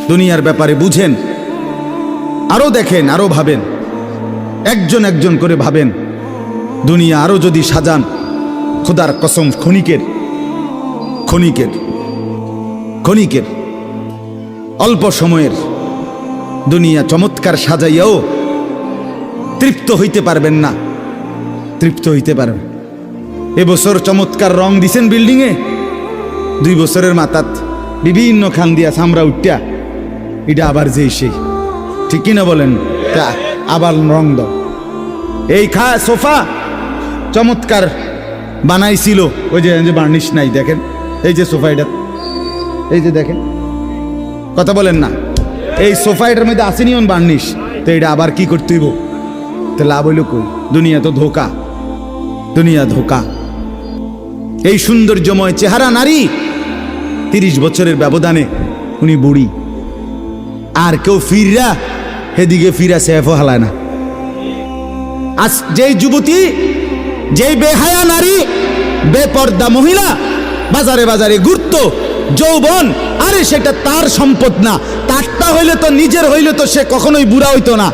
দুনিয়ার ব্যাপারে বুঝেন, আরো দেখেন, আরো ভাবেন, একজন একজন করে ভাবেন। দুনিয়া আরো যদি সাজান, খোদার কসম ক্ষণিকের ক্ষণিকের ক্ষণিকের অল্প সময়ের দুনিয়া চমৎকার সাজাইয়াও তৃপ্ত হইতে পারবেন না, তৃপ্ত হইতে পারবেন। এবছর চমৎকার রং দিছেন বিল্ডিংয়ে, 2 বছরের মাথাত বিভিন্ন খান দিয়া চামড়া উঠিয়া এটা আবার যে সেই, ঠিক কিনা বলেন? তা আবার রং দাও। এই সোফা চমৎকার বানাইছিল, ওই যে বার্নিশ নাই, দেখেন এই যে সোফা, এটা এই যে দেখেন, কথা বলেন না, এই সোফা এটার মধ্যে আসেনি ওন বার্নিশ, তো এটা আবার কি করতে হইব? তো লাভ হইল কই? দুনিয়া তো ধোকা, দুনিয়া ধোকা। এই সৌন্দর্যময় চেহারা নারী 30 বছরের ব্যবধানে উনি বুড়ি, আর কেউ ফিররা সেদিকে ফিরা সেফও হালায় না। আজ যেই যুবতী, যেই বেহায়া নারী, বেপর্দা মহিলা বাজারে বাজারে ঘুরতো, যৌবন, আরে সেটা তার সম্পদ না, তারটা হইলে তো নিজের হইলে তো সে কখনোই বুড়া হইতো না।